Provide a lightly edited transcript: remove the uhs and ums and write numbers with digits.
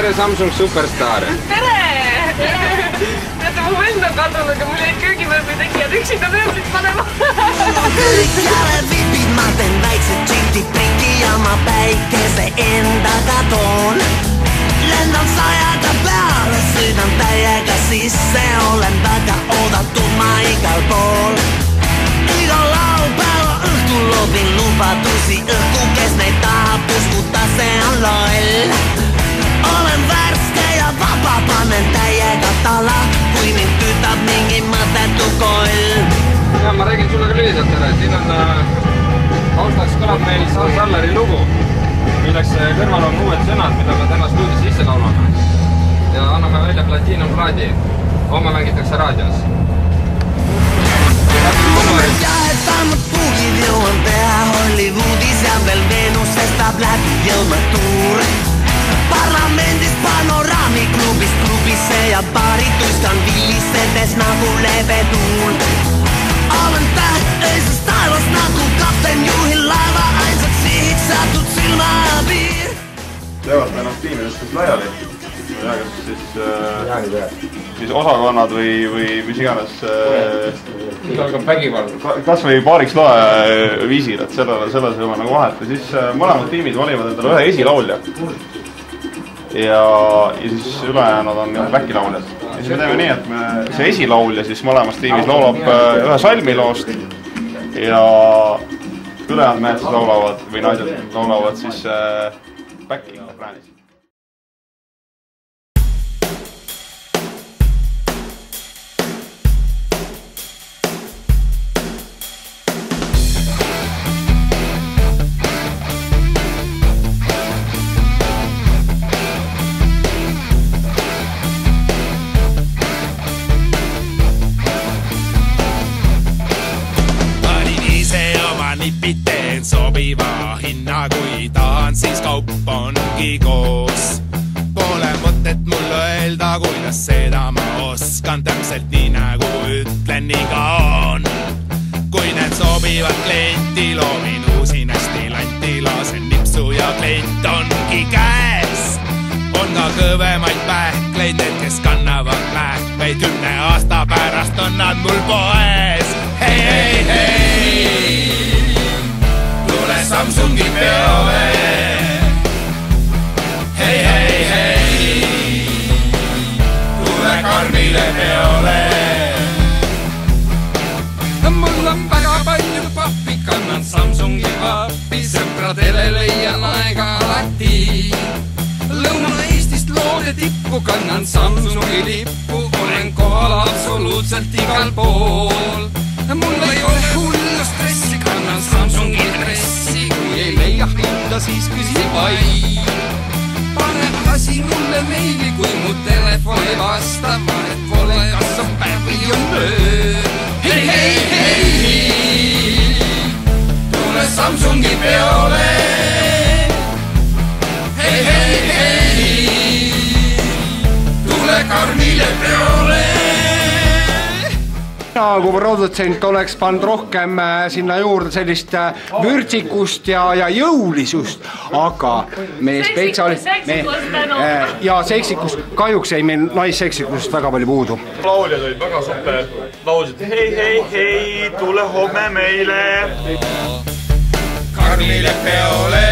tere, Samsung Superstar! Tere! Teate, mu vend on kadunud ja mul jäid köögimööbli tegijad üksinda mööblit panema. Kõikjale vipid, ma teen väiksed tšinti-triki ja ma päikese endaga toon. Lendan sajaga peale, sõidan täiega sisse, olen väga oodatud ma igal pool. Igal laupäeva õhtul loobin lubadusi õhku, kes neid tahab uskuda, see on loll. Olen värske ja vaba, panen täiega tala, kui mind kütab mingi mõttetu koll. Ja ma räägin sulle ka lühidalt ära, et siin on taustaks kõlab meil Saul Salleri lugu, milleks kõrval on uued sõnad, mida me täna stuudios sisse laulame. Ja anname välja platiinumplaadi. Homme mängitakse raadios. Ja et saanud puugid jõuan teha Hollywoodis ja veel Venusest saab läbi jõudma tuur. Parlamendis panoraamiklubis klubisse ja baari tuiskan villisedes nagu lebetuul. Olen tähteises taevas nagu kapten, juhin laeva ainsaks sihiks satud silmapiir. Teevad ennast tiimidest laiali. Ma ei tea, kas siis osakonnad või mis iganes kas või paariks loe viisil, et selles ei ole nagu vahet. Ja siis mõlemad tiimid valivad endale ühe esilaulja. Ja siis ülejäänud on backilauljad. Ja siis me teeme nii, et see esilaulja siis mõlemas tiimis laulab ühe salmiloost ja ülejäänud mehed siis laulavad või naised laulavad siis backi refräänis. Teen sobiva hinna, kui tahan, siis kaup ongi koos. Pole mõtet mul öelda, kuidas seda ma oskan, täpselt nii nagu ütlen, nii ka on. Kui need sobivad klienti, loovin uusin hästi lanti, lasen nipsu ja klient ongi käes. On ka kõvemaid pähkleid, need kes kannavad mähkmeid, 10 aasta pärast on nad mul poes. Hei, hei, hei! Samsungi peole. Hei, hei, hei, tule Karmile peole. Mul on väga palju pappi, kannan Samsungi pappi, sõpradele leian aega alati. Lõuna-Eestist loode tippu, kannan Samsungi lippu, olen kohal absoluutselt igal pool. Mul ei ole hullu stressi, kannan Samsungi dressi, kui ei leia hinda, siis küsi vaid. Pane asi mulle meili, kui mu telefon ei vasta, vahet pole, kas on päev või on öö. Hei, hei, hei, tule Samsungi peole. Hei, hei, hei, tule Karmile peole. Kui produtsent oleks pannud rohkem sinna juurde sellist vürtsikust ja jõulisust, aga meie spetsialist ja seksikust, kahjuks ei meil naisseksikust väga palju puudu. Lauljad olid väga super, laulsid hei, hei, hei, tule homme meile. Karmile peole.